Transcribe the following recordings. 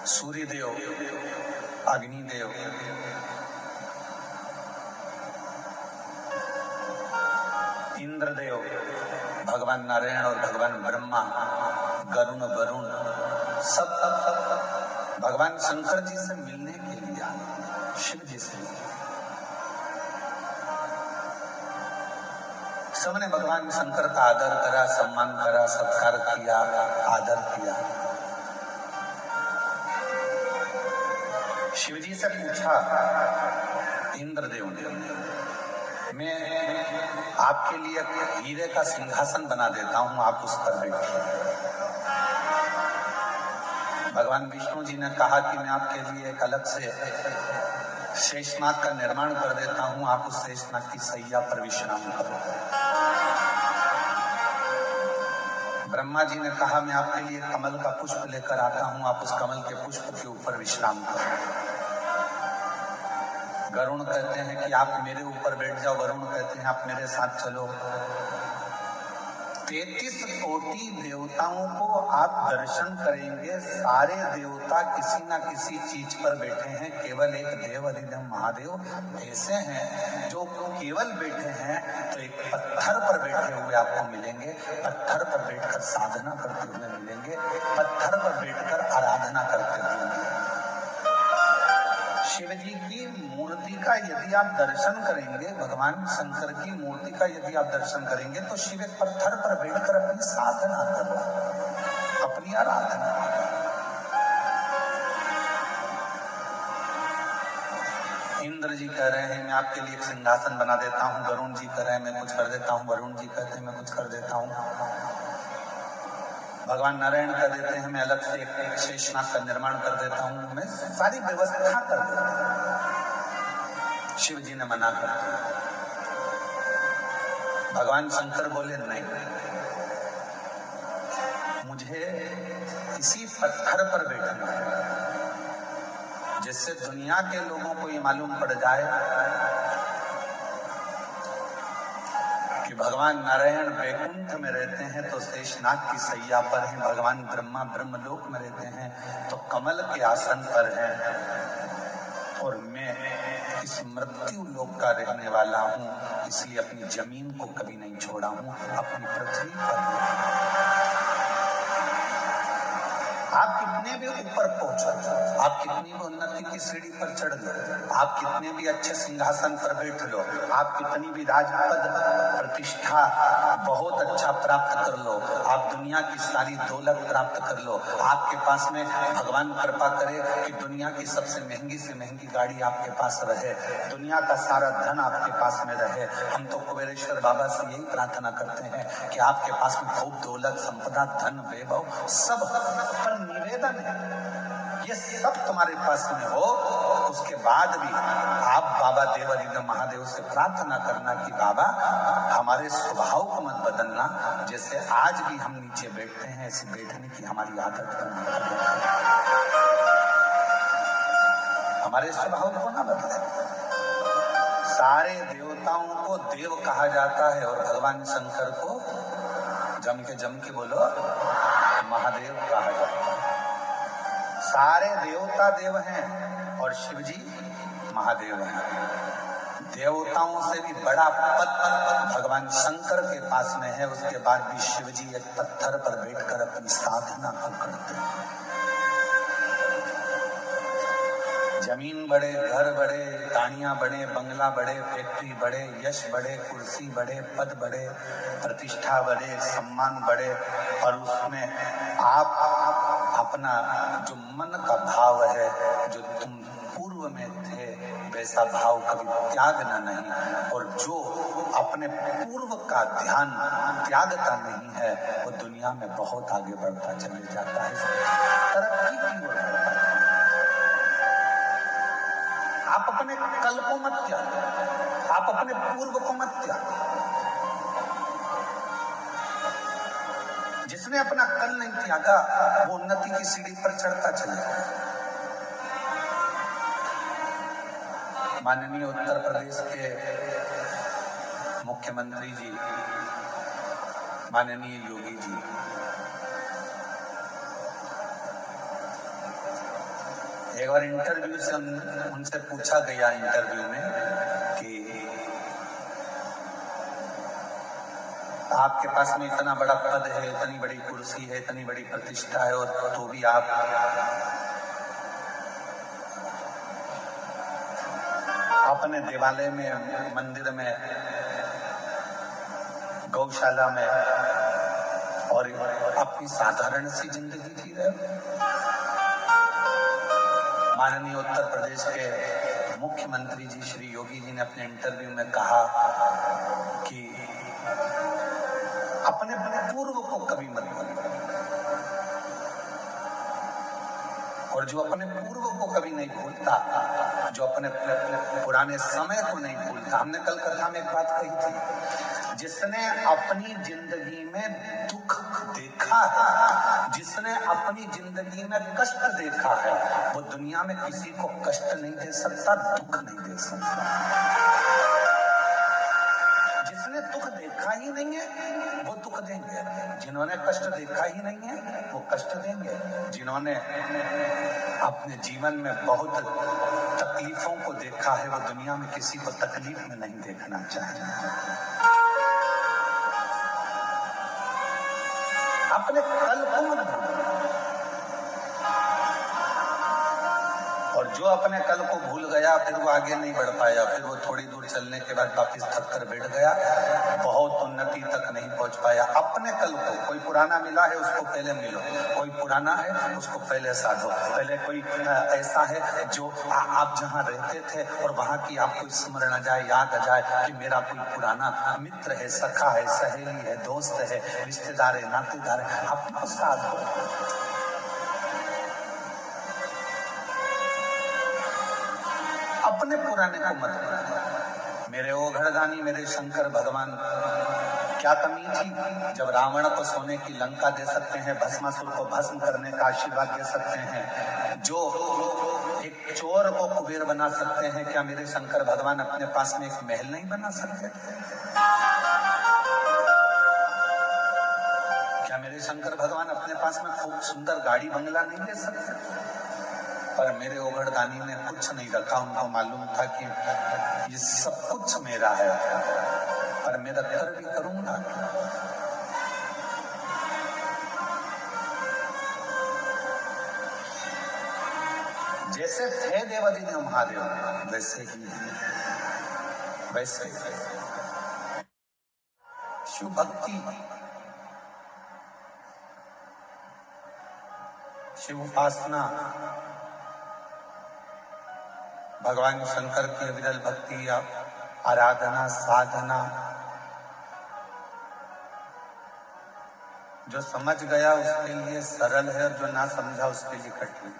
सूर्यदेव, अग्निदेव, इंद्रदेव, भगवान नारायण और भगवान ब्रह्मा, गरुण, वरुण, सब भगवान शंकर जी से मिलने के लिए आए, शिव जी से। सबने भगवान शंकर का आदर करा, सम्मान करा, सत्कार किया, आदर किया। शिव जी से पूछा इंद्रदेव ने, मैं आपके लिए हीरे का सिंहासन बना देता हूं, आप उस पर बैठिए। भगवान विष्णु जी ने कहा कि मैं आपके लिए एक अलग से शेषनाग का निर्माण कर देता हूं, आप उस शेषनाग की सैया पर विश्राम करो। ब्रह्मा जी ने कहा मैं आपके लिए कमल का पुष्प लेकर आता हूं, आप उस कमल के पुष्प के ऊपर विश्राम करो। गरुण कहते हैं कि आप मेरे ऊपर बैठ जाओ, वरुण कहते हैं आप मेरे साथ चलो। 33 कोटि देवताओं को आप दर्शन करेंगे, सारे देवता किसी ना किसी चीज पर बैठे हैं, केवल एक देव अधिदेव महादेव ऐसे हैं जो केवल बैठे हैं तो एक पत्थर पर बैठे हुए आपको मिलेंगे, पत्थर पर बैठकर साधना करते हुए मिलेंगे, पत्थर पर बैठकर आराधना करते हुए मिलेंगे। शिव जी की मूर्ति का यदि आप दर्शन करेंगे, भगवान शंकर की मूर्ति का यदि आप दर्शन करेंगे तो शिव एक पत्थर पर बैठकर अपनी साधना कर रहा है, अपनी आराधना। इंद्र जी कह रहे हैं मैं आपके लिए एक सिंहासन बना देता हूँ, वरुण जी कह रहे हैं मैं कुछ कर देता हूँ, वरुण जी कहते हैं मैं कुछ कर देता हूँ। भगवान नारायण कह देते हैं मैं अलग से एक शेषनाग का निर्माण कर देता हूं, मैं सारी व्यवस्था कर देता हूं। शिव जी ने मना कर दिया। भगवान शंकर बोले नहीं, मुझे इसी पत्थर पर बैठना है, जिससे दुनिया के लोगों को ये मालूम पड़ जाए कि भगवान नारायण वैकुंठ में रहते हैं तो शेषनाग की सैया पर हैं, भगवान ब्रह्मा ब्रह्मलोक में रहते हैं तो कमल के आसन पर हैं, और मैं इस मृत्यु लोक का रहने वाला हूं, इसलिए अपनी जमीन को कभी नहीं छोड़ा हूं, अपनी पृथ्वी पर। आप कितने भी ऊपर पहुंचो, आप कितनी भी उन्नति की सीढ़ी पर चढ़ लो, आप कितने भी अच्छे सिंहासन पर बैठ लो, आप कितनी भी राजपद प्रतिष्ठा बहुत अच्छा प्राप्त कर लो, आप दुनिया की सारी दौलत प्राप्त कर लो, आपके पास में भगवान कृपा करे कि दुनिया की सबसे महंगी से महंगी गाड़ी आपके पास रहे, दुनिया का सारा धन आपके पास में रहे। हम तो कुबेरेश्वर बाबा से यही प्रार्थना करते हैं कि आपके पास में खूब दौलत, संपदा, धन, वैभव सब, पर निवेदन है ये सब तुम्हारे पास में हो, उसके बाद भी आप बाबा देव अधिदेव महादेव से प्रार्थना करना कि बाबा हमारे स्वभाव को मत बदलना, जैसे आज भी हम नीचे बैठते हैं ऐसे बैठने की हमारी आदत को, हमारे स्वभाव को ना बदले। सारे देवताओं को देव कहा जाता है और भगवान शंकर को जम के बोलो महादेव कहा जाता है। सारे देवता देव हैं और शिव जी महादेव हैं। देवताओं से भी बड़ा पद भगवान शंकर के पास में है, उसके बाद भी शिव जी एक पत्थर पर बैठकर अपनी साधना को करते हैं। जमीन बढ़े, घर बढ़े, गाड़ियां बढ़े, बंगला बढ़े, फैक्ट्री बढ़े, यश बढ़े, कुर्सी बढ़े, पद बढ़े, प्रतिष्ठा बढ़े, सम्मान बढ़े, और उसमें आप अपना जो मन का भाव है, जो तुम पूर्व में थे वैसा भाव कभी त्यागना नहीं, और जो अपने पूर्व का ध्यान त्यागता नहीं है वो दुनिया में बहुत आगे बढ़ता चले जाता है, तरक्की की ओर बढ़ता है। आप अपने कल को मत त्यागो, आप अपने पूर्व को मत त्यागो। जिसने अपना कल नहीं त्यागा वो उन्नति की सीढ़ी पर चढ़ता चलेगा। माननीय उत्तर प्रदेश के मुख्यमंत्री जी, माननीय योगी जी एक बार इंटरव्यू से उनसे पूछा गया इंटरव्यू में कि आपके पास में इतना बड़ा पद है, इतनी बड़ी कुर्सी है, इतनी बड़ी प्रतिष्ठा है, और तो भी आप अपने देवालय में, मंदिर में, गौशाला में और अपनी साधारण सी जिंदगी जी रहे। माननीय उत्तर प्रदेश के मुख्यमंत्री जी श्री योगी जी ने अपने इंटरव्यू में कहा कि अपने पूर्व को कभी मत भूलिए, और जो अपने पूर्व को कभी नहीं भूलता, जो अपने पुराने समय को नहीं भूलता। हमने कल कथा में एक बात कही थी, जिसने अपनी जिंदगी में दुख देखा है, जिसने अपनी जिंदगी में कष्ट देखा है, वो दुनिया में किसी को कष्ट नहीं दे सकता, दुख नहीं दे सकता। जिसने दुख देखा ही नहीं है वो दुख देंगे, जिन्होंने कष्ट देखा ही नहीं है वो कष्ट देंगे, जिन्होंने अपने जीवन में बहुत तकलीफों को देखा है वो दुनिया में किसी को तकलीफ में नहीं देखना चाहिए। अपने कल को मत भूलो, और जो अपने कल को भूल गया फिर वो आगे नहीं बढ़ पाया, फिर वो थोड़ी दूर चलने के बाद वापिस थक कर बैठ गया, बहुत उन्नति तक नहीं पहुंच पाया। अपने कल को, कोई पुराना मिला है उसको पहले मिलो, कोई पुराना है उसको पहले साधो। पहले कोई ऐसा है जो आप जहाँ रहते थे और वहां की आपको स्मरण आ जाए, याद आ जाए कि मेरा कोई पुराना मित्र है, सखा है, सहेली है, दोस्त है, रिश्तेदार है, नातेदार है, अपना साधो। अपने पुराने को मत भूलो। मेरे ओघड़दानी, मेरे शंकर भगवान, क्या कमी थी जब रावण को सोने की लंका दे सकते हैं, भस्मासुर को भस्म करने का आशीर्वाद दे सकते हैं, जो एक चोर को कुबेर बना सकते हैं, क्या मेरे शंकर भगवान अपने पास में एक महल नहीं बना सकते? क्या मेरे शंकर भगवान अपने पास में खूब सुंदर गाड़ी बंगला नहीं ले सकते? पर मेरे ओघड़दानी ने कुछ नहीं रखा। उनको मालूम था कि ये सब कुछ मेरा है, पर मैं रखकर भी करूंगा। जैसे थे देवादिदेव महादेव वैसे ही, वैसे शिव भक्ति, शिव उपासना, भगवान शंकर की विरल भक्ति, आराधना, साधना, जो समझ गया उसके लिए सरल है और जो ना समझा उसके लिए कठिन।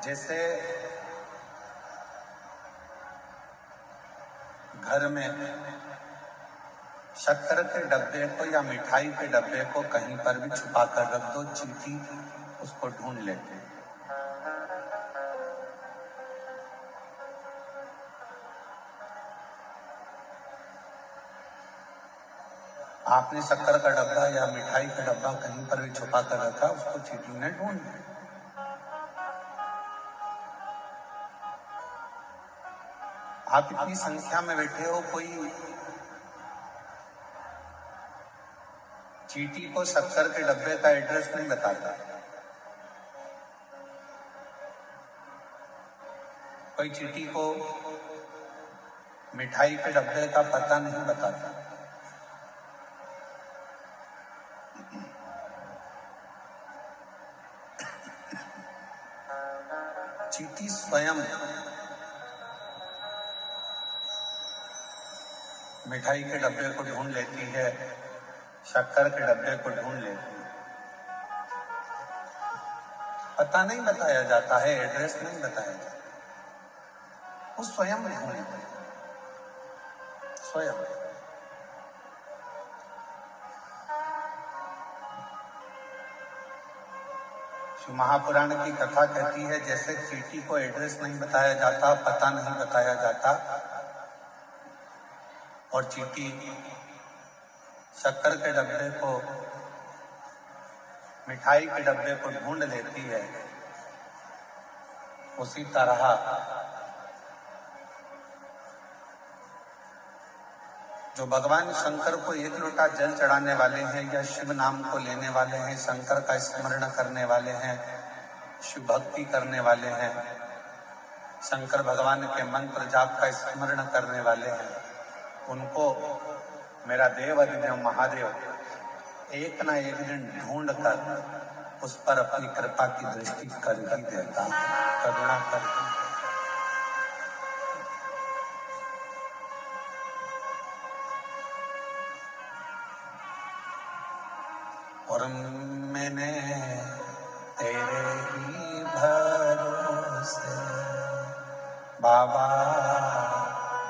जैसे घर में शक्कर के डब्बे को या मिठाई के डब्बे को कहीं पर भी छुपा कर रख दो, चींटी उसको ढूंढ लेते। आपने शक्कर का डब्बा या मिठाई का डब्बा कहीं पर भी छुपा कर रखा, उसको चींटी ने ढूंढ लिया। आप इतनी संख्या में बैठे हो, कोई चींटी को शक्कर के डब्बे का एड्रेस नहीं बताता, कोई चींटी को मिठाई के डब्बे का पता नहीं बताता। चींटी स्वयं मिठाई के डब्बे को ढूंढ लेती है, शक्कर के डब्बे को ढूंढ लेती है। पता नहीं बताया जाता है, एड्रेस नहीं बताया जाता, वो स्वयं ढूंढ लेती है, स्वयं। शिव महापुराण की कथा कहती है, जैसे चींटी को एड्रेस नहीं बताया जाता, पता नहीं बताया जाता, और चींटी शक्कर के डब्बे को, मिठाई के डब्बे को ढूंढ लेती है, उसी तरह जो भगवान शंकर को एक लोटा जल चढ़ाने वाले हैं या शिव नाम को लेने वाले हैं, शंकर का स्मरण करने वाले हैं, शिव भक्ति करने वाले हैं, शंकर भगवान के मंत्र जाप का स्मरण करने वाले हैं, उनको मेरा देव अधिदेव महादेव एक ना एक दिन ढूंढ कर उस पर अपनी कृपा की दृष्टि कर ही देता, करुणा कर ही। और मैंने तेरे ही भरोसे बाबा,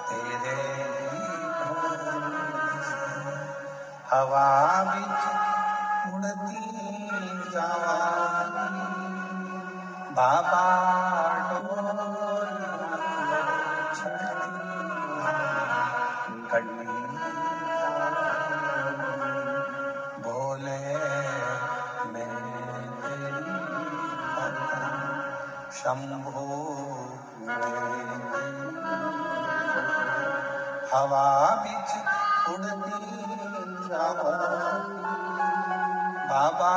तेरे ही भरोसे हवा बिच उड़ती जावानी बाबा, डोली चढ़ती गली बोले मैं तेरी भक्ता शंभो, हवा बिच उड़ती जावानी बाबा,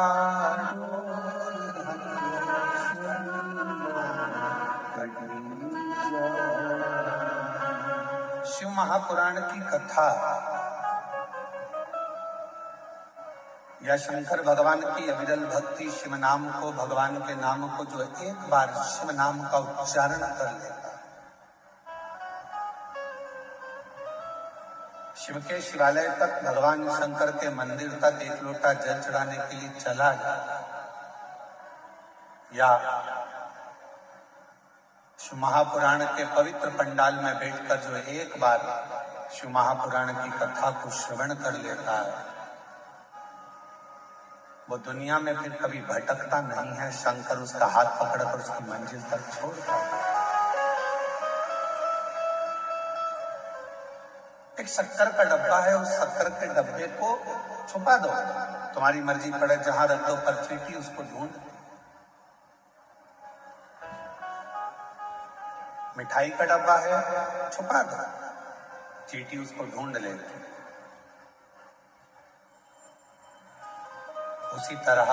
शिव महापुराण की कथा या शंकर भगवान की अविरल भक्ति, शिव नाम को, भगवान के नाम को जो एक बार शिव नाम का उच्चारण कर लेता, शिव के शिवालय तक, भगवान शंकर के मंदिर तक एक लोटा जल चढ़ाने के लिए चला जाए, या शिव महापुराण के पवित्र पंडाल में बैठकर जो एक बार शिव महापुराण की कथा को श्रवण कर लेता है, वो दुनिया में फिर कभी भटकता नहीं है। शंकर उसका हाथ पकड़कर उसकी मंजिल तक छोड़ता है। एक शक्कर का डब्बा है, उस शक्कर के डब्बे को छुपा दो, तुम्हारी मर्जी पड़े जहां रख दो, पर चींटी उसको ढूंढ। मिठाई का डब्बा है, छुपा दो, चींटी उसको ढूंढ लेती। उसी तरह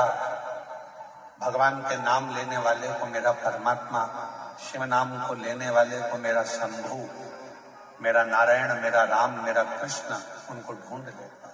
भगवान के नाम लेने वाले को मेरा परमात्मा, शिव नाम को लेने वाले को मेरा शंभु, मेरा नारायण, मेरा राम, मेरा कृष्ण, उनको ढूंढ लेता।